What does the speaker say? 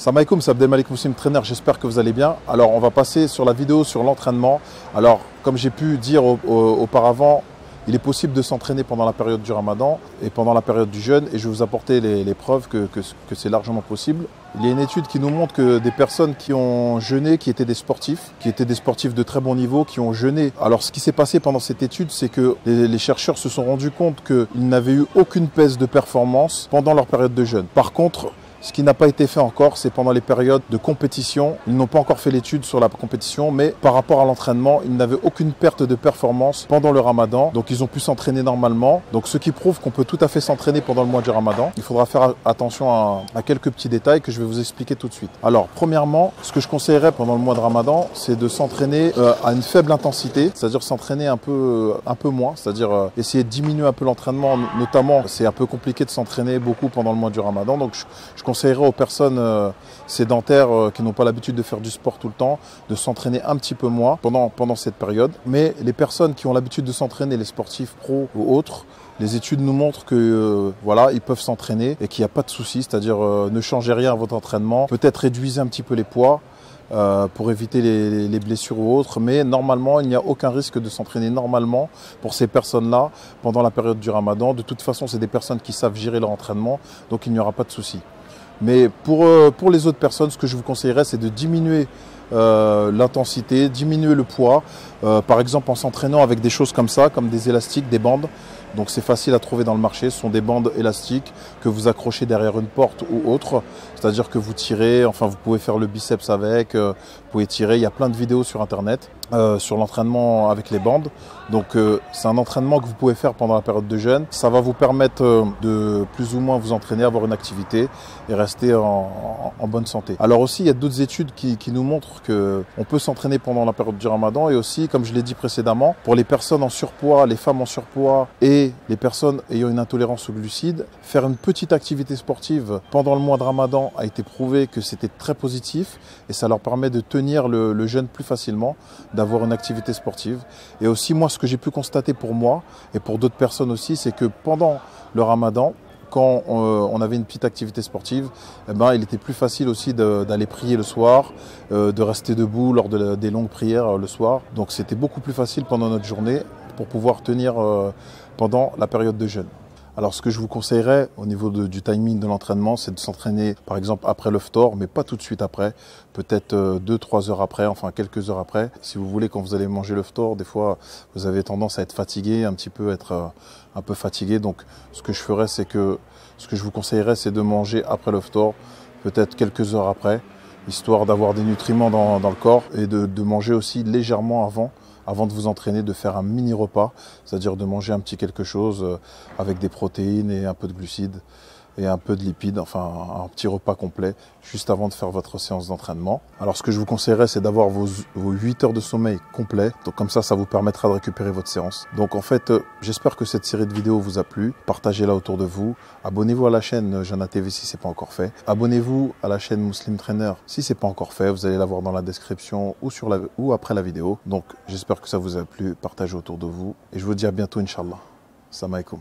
Salam alaikum, c'est Abdelmalik Muslim Trainer, j'espère que vous allez bien. Alors on va passer sur la vidéo sur l'entraînement. Alors comme j'ai pu dire auparavant, il est possible de s'entraîner pendant la période du Ramadan et pendant la période du jeûne et je vais vous apporter les preuves que c'est largement possible. Il y a une étude qui nous montre que des personnes qui ont jeûné, qui étaient des sportifs de très bon niveau, qui ont jeûné. Alors ce qui s'est passé pendant cette étude, c'est que les chercheurs se sont rendus compte qu'ils n'avaient eu aucune baisse de performance pendant leur période de jeûne. Par contre, ce qui n'a pas été fait encore, c'est pendant les périodes de compétition. Ils n'ont pas encore fait l'étude sur la compétition, mais par rapport à l'entraînement, ils n'avaient aucune perte de performance pendant le Ramadan. Donc ils ont pu s'entraîner normalement. Donc ce qui prouve qu'on peut tout à fait s'entraîner pendant le mois du Ramadan. Il faudra faire attention à quelques petits détails que je vais vous expliquer tout de suite. Alors premièrement, ce que je conseillerais pendant le mois de Ramadan, c'est de s'entraîner à une faible intensité, c'est-à-dire s'entraîner un peu moins, c'est-à-dire essayer de diminuer un peu l'entraînement. Notamment, c'est un peu compliqué de s'entraîner beaucoup pendant le mois du Ramadan. Donc je conseillerais aux personnes sédentaires qui n'ont pas l'habitude de faire du sport tout le temps, de s'entraîner un petit peu moins pendant cette période. Mais les personnes qui ont l'habitude de s'entraîner, les sportifs pros ou autres, les études nous montrent que voilà, ils peuvent s'entraîner et qu'il n'y a pas de souci, c'est-à-dire ne changez rien à votre entraînement, peut-être réduisez un petit peu les poids pour éviter les blessures ou autres, mais normalement il n'y a aucun risque de s'entraîner normalement pour ces personnes-là pendant la période du Ramadan. De toute façon, c'est des personnes qui savent gérer leur entraînement, donc il n'y aura pas de souci. Mais pour les autres personnes, ce que je vous conseillerais, c'est de diminuer l'intensité, diminuer le poids, par exemple en s'entraînant avec des choses comme ça, comme des élastiques, des bandes. Donc c'est facile à trouver dans le marché, ce sont des bandes élastiques que vous accrochez derrière une porte ou autre, c'est-à-dire que vous tirez, enfin vous pouvez faire le biceps avec, vous pouvez tirer, il y a plein de vidéos sur internet sur l'entraînement avec les bandes. Donc c'est un entraînement que vous pouvez faire pendant la période de jeûne, ça va vous permettre de plus ou moins vous entraîner, avoir une activité et rester en bonne santé. Alors aussi il y a d'autres études qui nous montrent qu'on peut s'entraîner pendant la période du Ramadan et aussi, comme je l'ai dit précédemment, pour les personnes en surpoids, les femmes en surpoids et les personnes ayant une intolérance aux glucides, faire une petite activité sportive pendant le mois de Ramadan a été prouvé que c'était très positif et ça leur permet de tenir le jeûne plus facilement, d'avoir une activité sportive. Et aussi moi, ce que j'ai pu constater pour moi et pour d'autres personnes aussi, c'est que pendant le Ramadan, quand on avait une petite activité sportive, eh ben, il était plus facile aussi d'aller prier le soir, de rester debout lors des longues prières le soir. Donc c'était beaucoup plus facile pendant notre journée pour pouvoir tenir pendant la période de jeûne. Alors ce que je vous conseillerais au niveau du timing de l'entraînement, c'est de s'entraîner par exemple après le phtor, mais pas tout de suite après, peut-être 2-3 heures après, enfin quelques heures après. Si vous voulez, quand vous allez manger le phtor, des fois vous avez tendance à être fatigué, un petit peu être un peu fatigué. Donc ce que je ferais, c'est que ce que je vous conseillerais, c'est de manger après le phtor, peut-être quelques heures après, histoire d'avoir des nutriments dans le corps et de manger aussi légèrement avant de vous entraîner, de faire un mini repas, c'est-à-dire de manger un petit quelque chose avec des protéines et un peu de glucides et un peu de lipides, enfin un petit repas complet juste avant de faire votre séance d'entraînement. Alors ce que je vous conseillerais, c'est d'avoir vos 8 heures de sommeil complet, donc comme ça vous permettra de récupérer votre séance. Donc en fait, j'espère que cette série de vidéos vous a plu, partagez-la autour de vous, abonnez-vous à la chaîne Jana TV si ce n'est pas encore fait, abonnez-vous à la chaîne Muslim Trainer si ce n'est pas encore fait, vous allez la voir dans la description ou après la vidéo. Donc j'espère que ça vous a plu, partagez autour de vous et je vous dis à bientôt Inch'Allah. Salam alaikum.